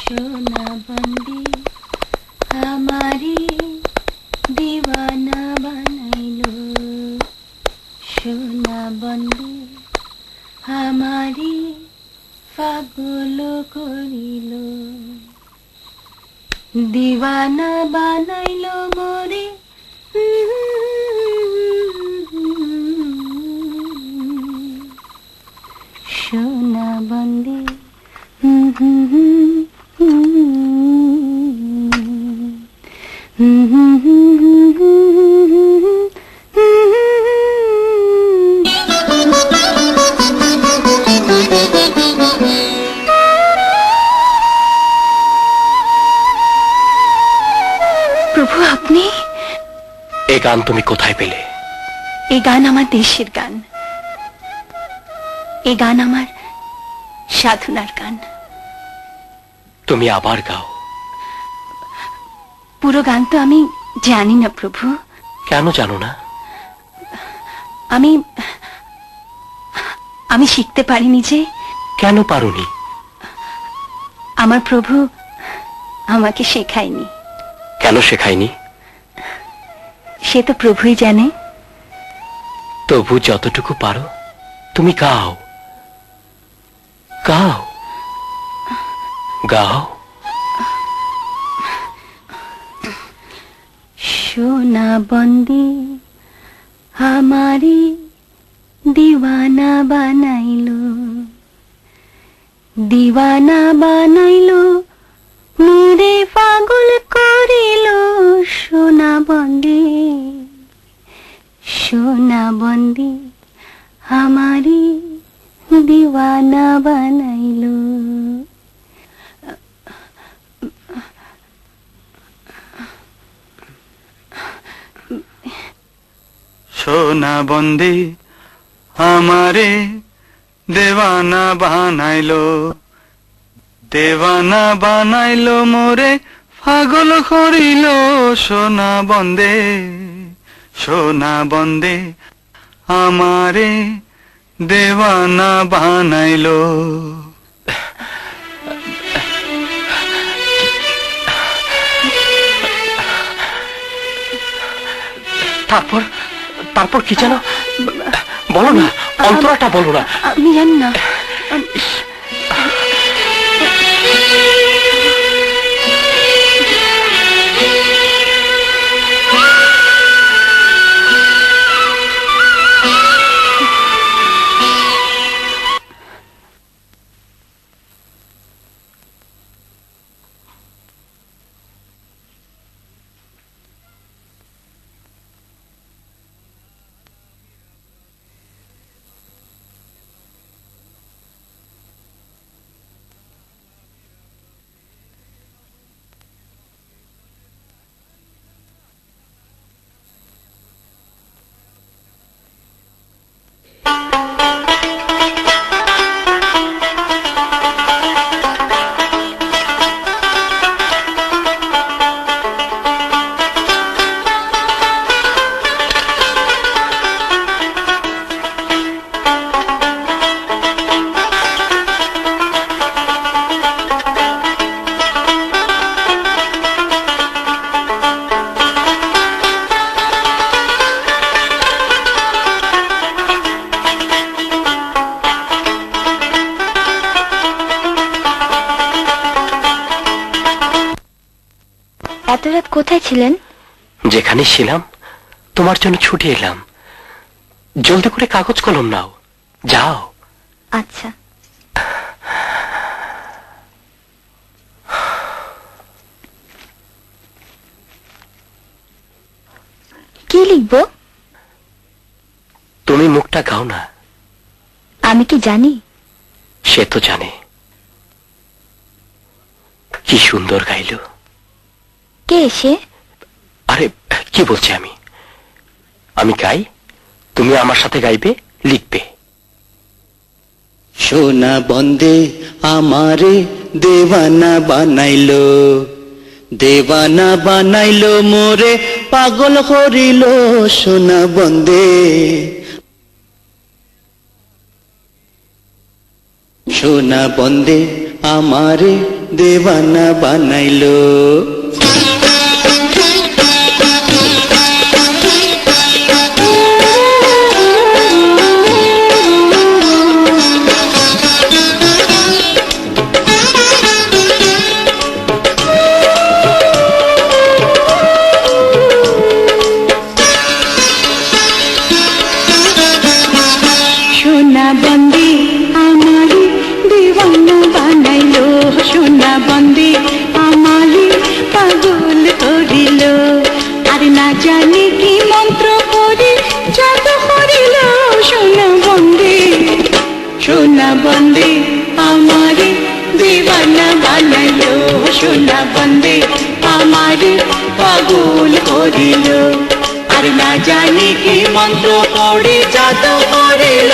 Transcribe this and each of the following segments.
সোনা বন্দী আমারি দিওয়ানা বানাইলো, সোনা বন্দী আমারি পাগল করিল, দিওয়ানা বানাইলো মোরে সোনা বন্দী। প্রভু, আপনি? এই গান তুমি কোথায় পেলে? এই গান আমার দেশের গান, এই গান আমার সাধনার গান। তুমি আবার গাও। পুরো গান তো আমি জানি না প্রভু। কেন জানো না? আমি আমি শিখতে পারিনি যে। কেন পারোনি? আমার প্রভু আমাকে শেখায়নি। কেন শেখায়নি? সে তো প্রভুই জানে। তবু যতটুকু পারো তুমি গাও, গাও, গাও। সোনা বন্দী আমারি দিওয়ানা বানাইলো, দিওয়ানা বানাইলো মুরে পাগল করিল, সোনা বন্দী, সোনা বন্দী আমারি দিওয়ানা বানাইলো। সোনা বন্দী আমারে দেওয়ানা বানাইলো, দেওয়ানা বানাইলো মোরে পাগল করিল, সোনা বন্দে, সোনা বন্দে আমারে দেওয়ানা বানাইলো। তারপর তারপর কি জানো? বলো না, অন্তরাটা বলো না। আমি জানি না। এত রাত কোথায় ছিলেন? যেখানে ছিলাম তোমার জন্য ছুটে এলাম। জলদি করে কাগজ কলম নাও, যাও। আচ্ছা। কি লিখবো? তুমি মুখটা গাও না। আমি কি জানি? সে তো জানে। কি সুন্দর গাইলো। কে এসে? আরে কি বলছি আমি? আমি গাই, তুমি আমার সাথে গাইবে, লিখবে। সোনা বন্দে আমারে দেওয়ানা বানাইলো, দেওয়ানা বানাইলো মোরে পাগল করিল, সোনা বন্দে, সোনা বন্দে আমারে দেওয়ানা বানাইলো। সোনা বন্দী আমারি দিওয়ানা বানাইলো, সোনা বন্দী আমারি পাগল করিল, আর না জানি কি মন্ত্র করি জাদু করিল। সোনা বন্দী, সোনা বন্দী আমারি দিওয়ানা বানাইলো, সোনা বন্দী আমারি পাগল করিল, আর না জানি কি মন্ত্র পড়ে জাদু করিল।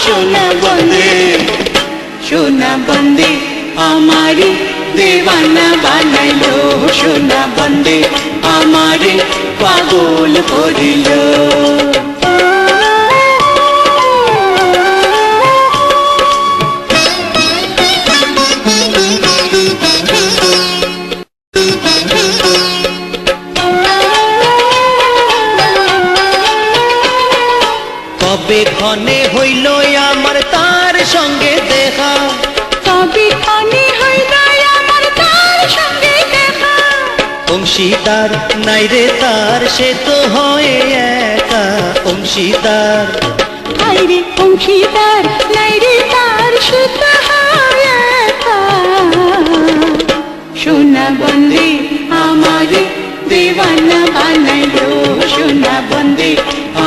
সোনা বন্দী, সোনা বন্দী আমারি দেওয়ানা বানাইলো, সোনা বন্দী আমারি পাগল করিল। কবে ক্ষণে হইল আমার তার সঙ্গে দেখা, কবে ক্ষণে হইল আমার তার সঙ্গে দেখা, অংশীদার নাই রে তার, সে তো হয় একা অংশীদার। আইরে অংশীদার নাই রে তার, সে তো হয় একা। সোনা বন্দী আমারি দেওয়ানা বানাইলো, সোনা বন্দী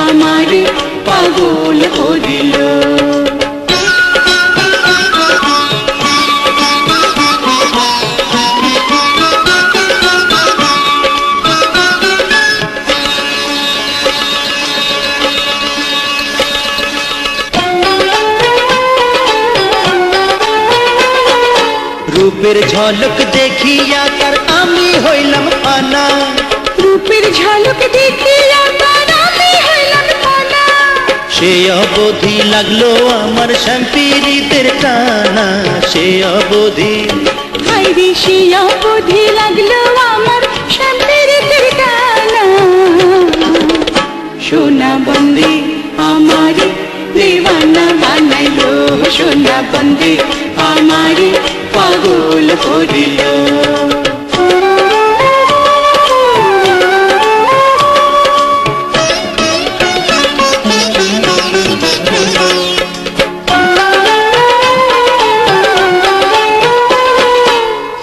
আমারি পাগল করিল। রূপের ঝলক দেখিয়া তার আমি হইলাম ফানা, রূপের ঝলক দেখিয়া তার আমি হইলাম ফানা, সে অবধি লাগলো আমার শ্যামপিরিতের টানা, সে অবধি। হাইরে সে অবধি লাগলো আমার শ্যামপিরিতের টানা। সোনা বন্দী আমারি দেওয়ানা বানাইলো, সোনা বন্দী আমারি পাগল করিল।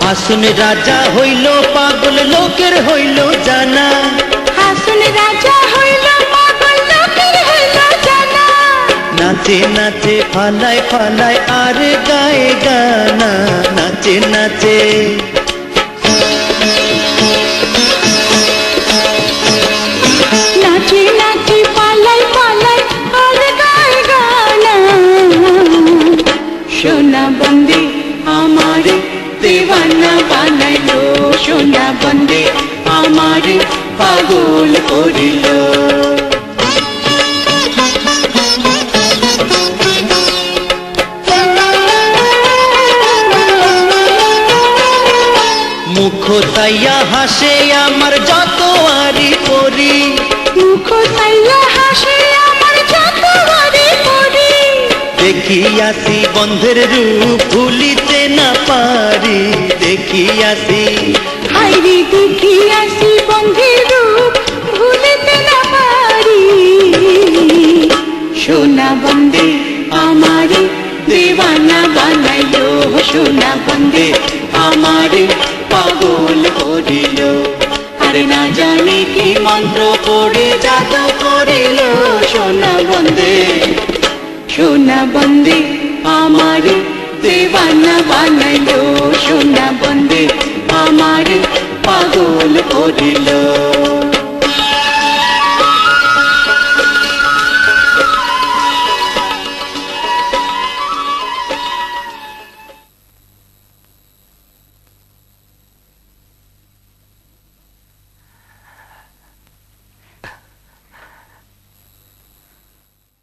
হাসুন রাজা হইল পাগল লোকের হইল জানা, হাসন রাজা হইল পাগল লোকের হইল জানা, নাচে নাচে ফালায় ফালায় আর গায়ে গানা, নাচে নাচে। নাচে নাচে পালাই পালাই আর গায় গানা। সোনা বন্দী আমারি দেওয়ানা বানাইলো, সোনা বন্দী আমারি পাগল করিল। মুখ তাইয়া হাসে আমার যত আরি পরি, মুখ তাইয়া হাসে আমার যত বাড়ি পড়ি, দেখিয়াছি বন্ধের রূপ ভুলিতে না পারি, দেখিয়াছি। হাইরে দেখিয়াছি বন্ধের রূপ ভুলিতে না পারি। সোনা বন্দী আমারি দেওয়ানা বানাইলো, সোনা বন্দী আমারি পাগল করিল, আরে না জানি কি মন্ত্র পড়ে জাদু করিল। সোনা বন্দী, সোনা বন্দী আমারি দেওয়ানা বানাইলো, সোনা বন্দী আমারি পাগল করিল।